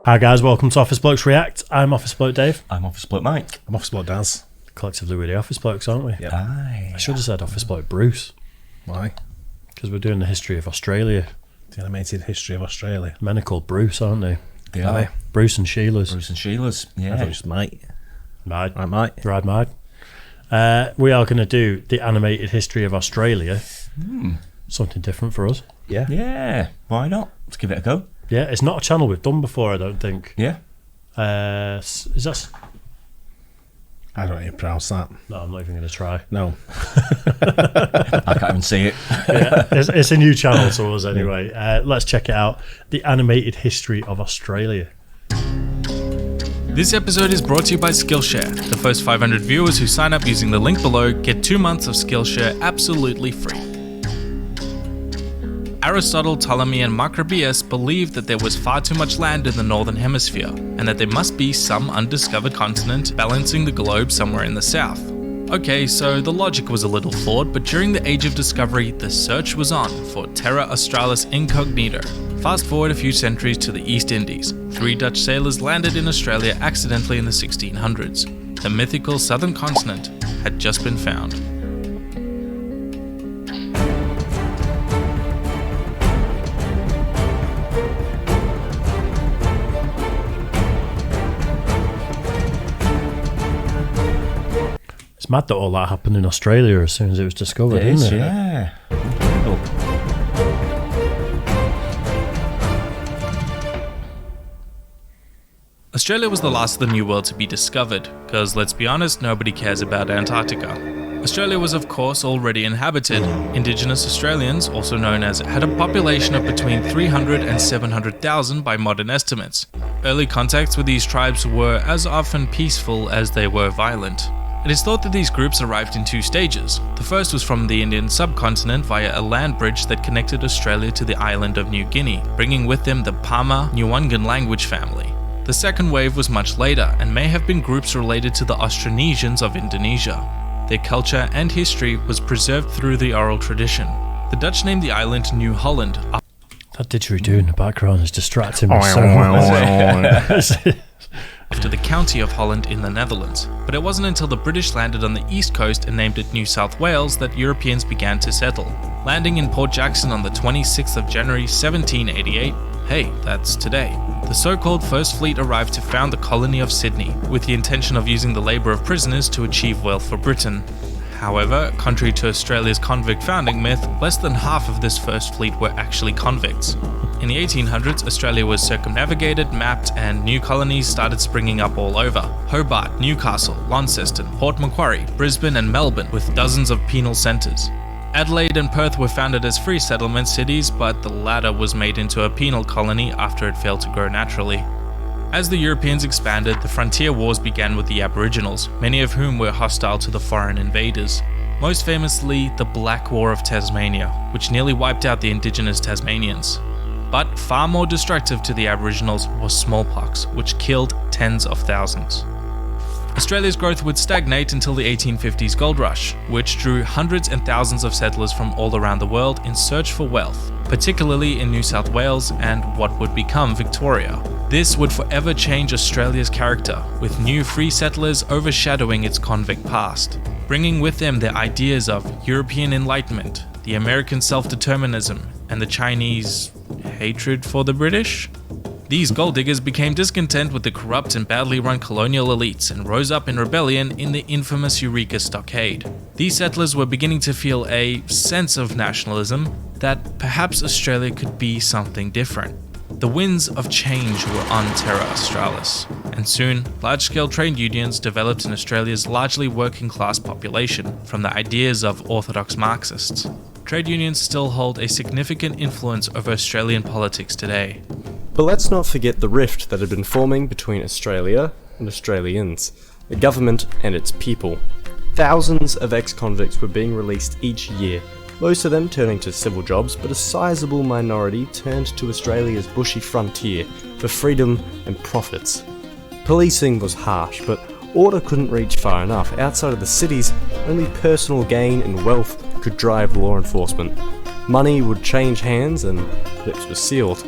Hi guys, welcome to Office Blokes React. I'm Office Bloke Dave. I'm Office Bloke Mike. I'm Office Bloke Daz. Collectively we're the Office Blokes, aren't we? Yep. Aye. I should have said Office Bloke Bruce. Why? Because we're doing the history of Australia. The animated history of Australia. Men are called Bruce, aren't they? They Are are. they? Bruce and Sheila's. Bruce and Sheila's. I thought Yeah. it was Mike. Mad. Right, Mike. Ride mad. We are going to do the animated history of Australia. Something different for us. Yeah. Yeah. Why not? Let's give it a go. Yeah, it's not a channel we've done before, I don't think. Yeah. Is that... I don't even pronounce that. No, I'm not even going to try. No. I can't even see it. Yeah, it's a new channel to us anyway. Let's check it out. The animated history of Australia. This episode is brought to you by Skillshare. The first 500 viewers who sign up using the link below get 2 months of Skillshare absolutely free. Aristotle, Ptolemy and Macrobius believed that there was far too much land in the northern hemisphere, and that there must be some undiscovered continent balancing the globe somewhere in the south. Okay, so the logic was a little flawed, but during the Age of Discovery, the search was on for Terra Australis Incognito. Fast forward a few centuries to the East Indies. 3 Dutch sailors landed in Australia accidentally in the 1600s. The mythical southern continent had just been found. It's mad that all that happened in Australia as soon as it was discovered, It is, isn't it? yeah. Incredible. Australia was the last of the New World to be discovered, because let's be honest, nobody cares about Antarctica. Australia was of course already inhabited. Indigenous Australians, also known as, had a population of between 300 and 700,000 by modern estimates. Early contacts with these tribes were as often peaceful as they were violent. It is thought that these groups arrived in 2 stages. The first was from the Indian subcontinent via a land bridge that connected Australia to the island of New Guinea, bringing with them the Pama-Nyungan language family. The second wave was much later and may have been groups related to the Austronesians of Indonesia. Their culture and history was preserved through the oral tradition. The Dutch named the island New Holland. That didgeridoo in the background is distracting me so much. After the county of Holland in the Netherlands, but it wasn't until the British landed on the east coast and named it New South Wales that Europeans began to settle. Landing in Port Jackson on the 26th of January 1788, hey, that's today, the so-called First Fleet arrived to found the colony of Sydney, with the intention of using the labour of prisoners to achieve wealth for Britain. However, contrary to Australia's convict founding myth, less than half of this First Fleet were actually convicts. In the 1800s, Australia was circumnavigated, mapped, and new colonies started springing up all over. Hobart, Newcastle, Launceston, Port Macquarie, Brisbane and Melbourne, with dozens of penal centres. Adelaide and Perth were founded as free settlement cities, but the latter was made into a penal colony after it failed to grow naturally. As the Europeans expanded, the frontier wars began with the Aboriginals, many of whom were hostile to the foreign invaders. Most famously, the Black War of Tasmania, which nearly wiped out the indigenous Tasmanians. But far more destructive to the Aboriginals was smallpox, which killed tens of thousands. Australia's growth would stagnate until the 1850s gold rush, which drew hundreds and thousands of settlers from all around the world in search for wealth, particularly in New South Wales and what would become Victoria. This would forever change Australia's character, with new free settlers overshadowing its convict past, bringing with them their ideas of European Enlightenment, the American self-determinism, and the Chinese hatred for the British? These gold diggers became discontent with the corrupt and badly run colonial elites and rose up in rebellion in the infamous Eureka Stockade. These settlers were beginning to feel a sense of nationalism, that perhaps Australia could be something different. The winds of change were on Terra Australis, and soon, large-scale trade unions developed in Australia's largely working-class population from the ideas of orthodox Marxists. Trade unions still hold a significant influence over Australian politics today. But let's not forget the rift that had been forming between Australia and Australians, the government and its people. Thousands of ex-convicts were being released each year, most of them turning to civil jobs, but a sizable minority turned to Australia's bushy frontier for freedom and profits. Policing was harsh, but order couldn't reach far enough. Outside of the cities, only personal gain and wealth could drive law enforcement. Money would change hands and lips were sealed.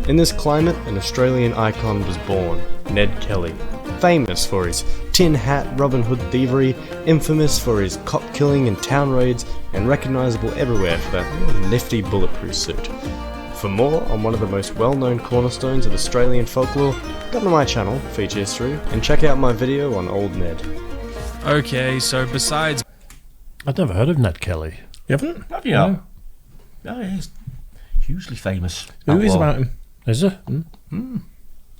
In this climate, an Australian icon was born, Ned Kelly. Famous for his tin hat Robin Hood thievery, infamous for his cop killing and town raids, and recognisable everywhere for that nifty bulletproof suit. For more on one of the most well-known cornerstones of Australian folklore, go to my channel, Feature History, and check out my video on Old Ned. Okay, so besides I'd never heard of Ned Kelly. You haven't? Have you? No. No, he's hugely famous. Who is outlaw. about him? Is it?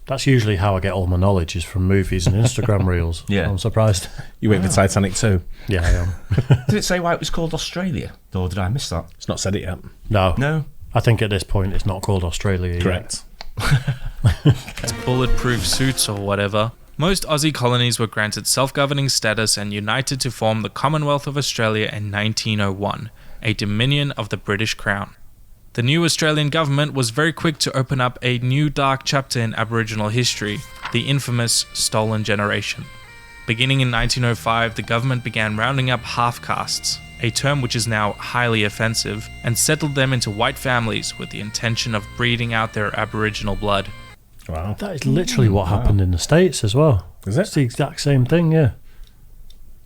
That's usually how I get all my knowledge, is from movies and Instagram reels. Yeah. I'm surprised. You wait for Titanic too. Yeah, I am. Did it say why it was called Australia? Or did I miss that? It's not said it yet. No. No. I think at this point it's not called Australia yet. Correct. bulletproof suits or whatever, most Aussie colonies were granted self-governing status and united to form the Commonwealth of Australia in 1901, a dominion of the British Crown. The new Australian government was very quick to open up a new dark chapter in Aboriginal history, the infamous Stolen Generation. Beginning in 1905, the government began rounding up half-castes, a term which is now highly offensive, and settled them into white families with the intention of breeding out their Aboriginal blood. Wow. That is literally what happened in the States as well. Is it? It's the exact same thing, yeah.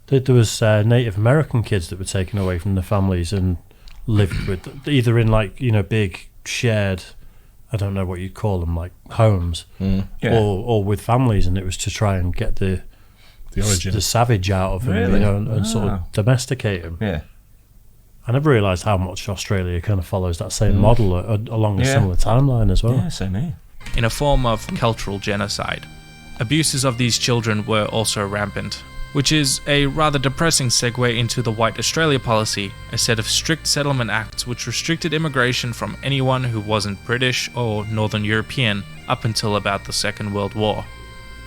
There was Native American kids that were taken away from their families and lived with, either in big shared, I don't know what you'd call them, like homes, Yeah. or with families, and it was to try and get the origin. the savage out of them, Really? and sort Wow. of domesticate them. Yeah. I never realised how much Australia kind of follows that same model along a Yeah. similar timeline as well. Yeah, same here. In a form of cultural genocide. Abuses of these children were also rampant, which is a rather depressing segue into the White Australia policy, a set of strict settlement acts which restricted immigration from anyone who wasn't British or Northern European up until about the Second World War.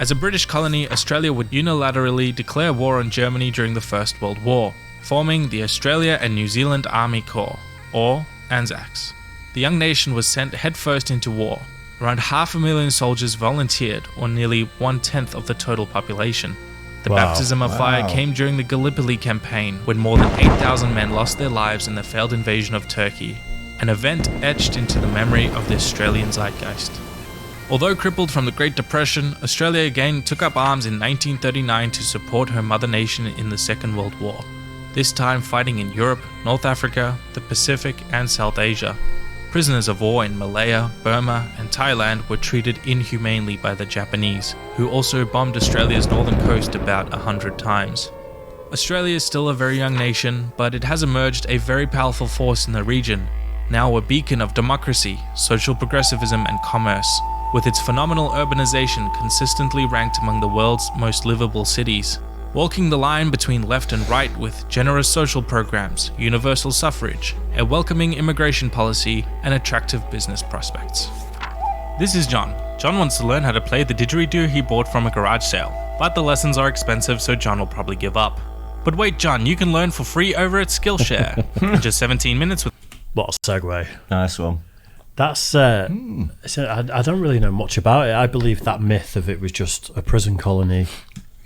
As a British colony, Australia would unilaterally declare war on Germany during the First World War, forming the Australia and New Zealand Army Corps, or ANZACs. The young nation was sent headfirst into war. Around 500,000 soldiers volunteered, or nearly 1/10 of the total population. The Wow. baptism of fire came during the Gallipoli campaign, when more than 8,000 men lost their lives in the failed invasion of Turkey, an event etched into the memory of the Australian zeitgeist. Although crippled from the Great Depression, Australia again took up arms in 1939 to support her mother nation in the Second World War, this time fighting in Europe, North Africa, the Pacific and South Asia. Prisoners of war in Malaya, Burma and Thailand were treated inhumanely by the Japanese, who also bombed Australia's northern coast about 100 times. Australia is still a very young nation, but it has emerged a very powerful force in the region, now a beacon of democracy, social progressivism and commerce, with its phenomenal urbanization consistently ranked among the world's most livable cities. Walking the line between left and right with generous social programs, universal suffrage, a welcoming immigration policy, and attractive business prospects. This is John. John wants to learn how to play the didgeridoo he bought from a garage sale, but the lessons are expensive, so John will probably give up. But wait, John, you can learn for free over at Skillshare in just 17 minutes with... What a segue. Nice one. That's I don't really know much about it. I believe that myth of it was just a prison colony.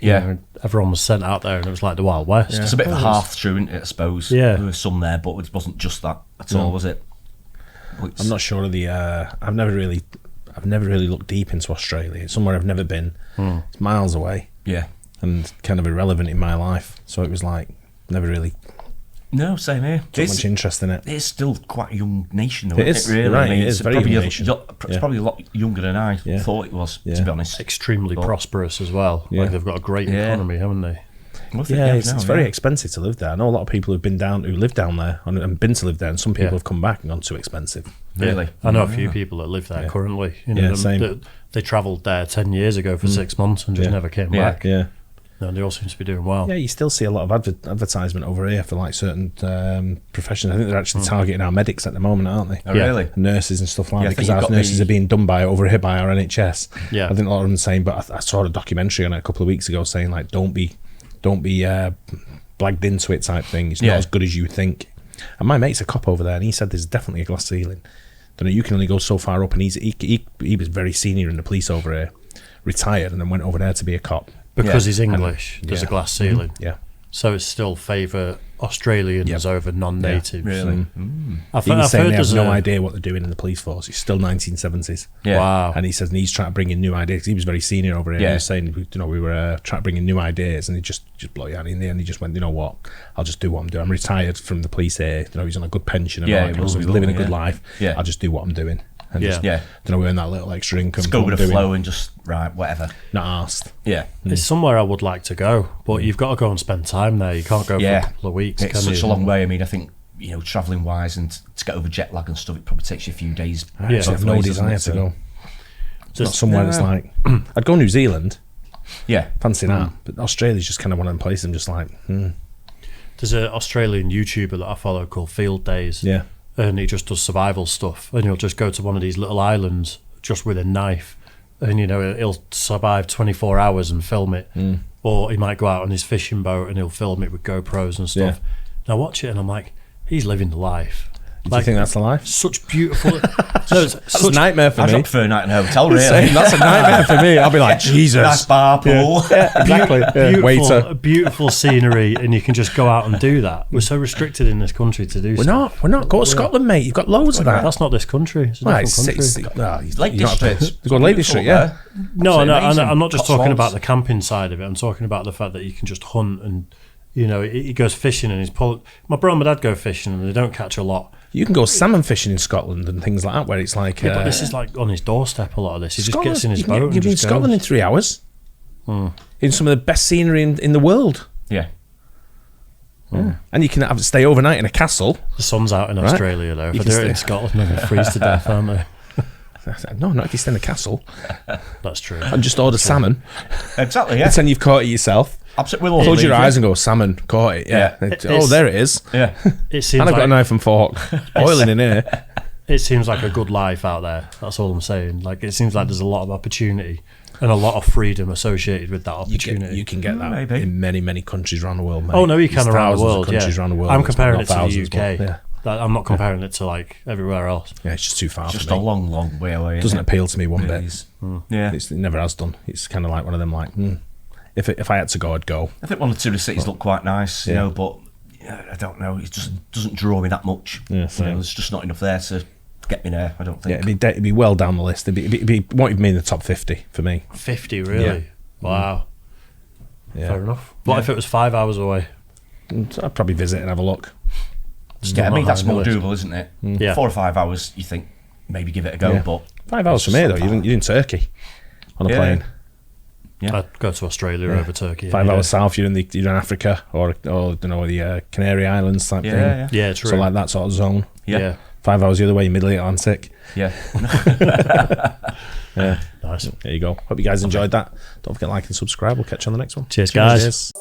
Yeah. You know, everyone was sent out there and it was like the Wild West. It's a bit of a half true, isn't it, I suppose? Yeah. There was some there, but it wasn't just that at all, was it? I'm not sure of the. I've never really looked deep into Australia. It's somewhere I've never been. It's miles away Yeah. and kind of irrelevant in my life. So it was like never really No, same here. took much interest in it. It's still quite a young nation, though. It isn't is, really. right, I mean, it is it's very probably young a- nation. It's Yeah. probably a lot younger than I Yeah. thought it was, Yeah. to be honest. Extremely But- prosperous as well. Yeah. Like they've got a great Yeah. economy, haven't they? Well, I think Yeah, they have it's now, very yeah. expensive to live there. I know a lot of people who live down there and been to live there, and some people Yeah. have come back and gone too expensive. Really? I know a Yeah. few people that live there Yeah. currently. You know, Yeah, same. They travelled there 10 years ago for 6 months and just Yeah. never came Yeah. back. Yeah. No, they all seem to be doing well. Yeah, you still see a lot of advertisement over here for like certain professions. I think they're actually targeting our medics at the moment, aren't they? Oh, Yeah. really? Nurses and stuff like Yeah, I that, think because our you've got nurses the- are being done by over here by our NHS. Yeah. I think a lot of them are saying, but I saw a documentary on it a couple of weeks ago saying like, don't be blagged into it type thing. It's Yeah. not as good as you think. And my mate's a cop over there, and he said there's definitely a glass ceiling. Don't know, you can only go so far up, and he was very senior in the police over here, retired, and then went over there to be a cop. Because Yeah. he's English, there's a Yeah. glass ceiling. Yeah. So it's still favour Australians over non-natives. Really? I've He was saying heard they have there's no a- idea what they're doing in the police force. It's still 1970s. Yeah. Wow. And he says he's trying to bring in new ideas. He was very senior over here. Yeah. He was saying, we were trying to bring in new ideas, and he just blow you out. In the end, he just went, you know what? I'll just do what I'm doing. I'm retired from the police here. He's on a good pension and all that kind of stuff. He's living a good life. Yeah. I'll just do what I'm doing. And Yeah. just, Yeah. earn that little extra income. Just go from with the doing- flow and just, right, whatever. Not asked. Yeah. It's somewhere I would like to go, but you've got to go and spend time there. You can't go for a couple of weeks. It's can such you? a long way. I mean, I think, travelling wise and to get over jet lag and stuff, it probably takes you a few days. I have no desire to go. It's not Just- somewhere that's like... I'd go New Zealand. Yeah. Fancy that. But Australia's just kind of one of them places I'm just like, There's an Australian YouTuber that I follow called Field Days. yeah. And he just does survival stuff. And he'll just go to one of these little islands just with a knife. And, he'll survive 24 hours and film it. Or he might go out on his fishing boat and he'll film it with GoPros and stuff. Yeah. And I watch it and I'm like, he's living the life. Do you think that's a life? Such beautiful... That's a nightmare for I'd me. prefer a night in a hotel, really. That's a nightmare for me. I'll be like, Jesus. Nice bar, pool. Exactly. Beautiful scenery, and you can just go out and do that. We're so restricted in this country to do We're stuff. not. Go to Scotland, mate. You've got loads of that. That's not this country. It's a Right, different country. Lake District. Go to Lake District, yeah. No, Amazing. I'm not just talking Cotswolds. about the camping side of it. I'm talking about the fact that you can just hunt and, he goes fishing and my bro and my dad go fishing and they don't catch a lot. You can go salmon fishing in Scotland and things like that, where it's like... Yeah, but this is like on his doorstep, a lot of this. He just gets in his boat and You've been in just Scotland in goes. 3 hours. In some of the best scenery in the world. Yeah. And you can stay overnight in a castle. The sun's out in Australia, though. If You I can do it in stay- Scotland, I'm going to freeze to death, aren't I? No, not if you stay in a castle. That's true. And just order salmon. Exactly, yeah. Pretend you've caught it yourself. Absolutely. We'll all Close your leave eyes it. and go, salmon, caught it. Yeah. It's- There it is. Yeah. It seems And I've got a like knife and fork. Boiling in here. it seems like a good life out there. That's all I'm saying. Like, it seems like there's a lot of opportunity and a lot of freedom associated with that opportunity. You can get that Maybe. in many, many countries around the world, mate. Oh no, you can There's around the thousands of world. countries Yeah, around the world. I'm It's comparing not it to the thousands, UK. but, yeah. I'm not comparing it to like everywhere else. Yeah, it's just too far Just for a me. long, long way away. Doesn't isn't appeal to me one it? bit. It is. Yeah. It never has done. It's kind of like one of them, like, if I had to go, I'd go. I think one or two of the cities look quite nice, Yeah. but I don't know. It just doesn't draw me that much. Yeah, same. There's just not enough there to get me there, I don't Yeah, think. it'd be well down the list. It'd be won't even be in the top 50 for me. 50, really? Yeah. Wow. Yeah. Fair enough. What if it was 5 hours away? I'd probably visit and have a look. Still Yeah, I not mean, that's high on more the list. doable, isn't it? Yeah. 4 or 5 hours, you think, maybe give it a go, Yeah. but 5 hours for me, though. You're in Turkey on a Yeah. plane. Yeah. I'd go to Australia over Turkey. 5 yeah. hours south, you're in Africa or the Canary Islands type yeah, thing. yeah, Yeah, true. So like that sort of zone. yeah, 5 hours the other way, middle Atlantic. yeah. Yeah, Nice. there you go. Hope you guys enjoyed that. Don't forget to like and subscribe. We'll catch you on the next one. Cheers, guys. Cheers.